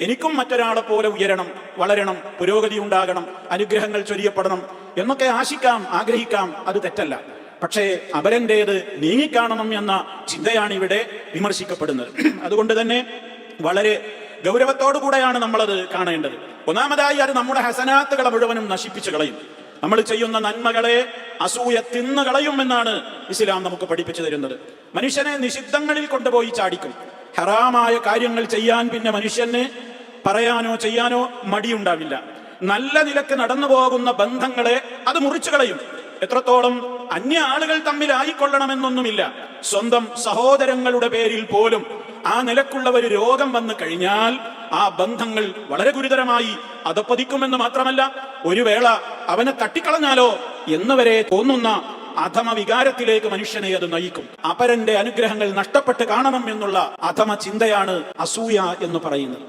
എനിക്കും മറ്റൊരാളെ പോലെ ഉയരണം, വളരണം, പുരോഗതി ഉണ്ടാകണം, അനുഗ്രഹങ്ങൾ ചൊരിയപ്പെടണം എന്നൊക്കെ ആശിക്കാം, ആഗ്രഹിക്കാം. അത് തെറ്റല്ല. പക്ഷേ അപരന്റേത് നീങ്ങിക്കാണണം എന്ന ചിന്തയാണ് ഇവിടെ വിമർശിക്കപ്പെടുന്നത്. അതുകൊണ്ട് തന്നെ വളരെ ഗൗരവത്തോടു കൂടെയാണ് നമ്മളത് കാണേണ്ടത്. ഒന്നാമതായി അത് നമ്മുടെ ഹസനാത്തുകളെ മുഴുവനും നശിപ്പിച്ചു കളയും. നമ്മൾ ചെയ്യുന്ന നന്മകളെ അസൂയ തിന്നു കളയും എന്നാണ് ഇസ്ലാം നമുക്ക് പഠിപ്പിച്ചു തരുന്നത്. മനുഷ്യനെ നിഷിദ്ധങ്ങളിൽ കൊണ്ടുപോയി ചാടിക്കും. ഹറാമായ കാര്യങ്ങൾ ചെയ്യാൻ പിന്നെ മനുഷ്യന് പറയാനോ ചെയ്യാനോ മടിയുണ്ടാവില്ല. നല്ല നിലക്ക് നടന്നു പോകുന്ന ബന്ധങ്ങളെ അത് മുറിച്ചു കളയും. എത്രത്തോളം അന്യ ആളുകൾ തമ്മിലായിക്കൊള്ളണമെന്നൊന്നുമില്ല. സ്വന്തം സഹോദരങ്ങളുടെ പേരിൽ പോലും ആ നിലക്കുള്ള ഒരു രോഗം വന്നു കഴിഞ്ഞാൽ ആ ബന്ധങ്ങൾ വളരെ ഗുരുതരമായി അധപ്പതിക്കുമെന്ന് മാത്രമല്ല, ഒരു വേള അവനെ തട്ടിക്കളഞ്ഞാലോ എന്നുവരെ തോന്നുന്ന അധമ വികാരത്തിലേക്ക് മനുഷ്യനെ അത് നയിക്കും. അപരന്റെ അനുഗ്രഹങ്ങൾ നഷ്ടപ്പെട്ട് കാണണം എന്നുള്ള അധമ ചിന്തയാണ് അസൂയ എന്ന് പറയുന്നത്.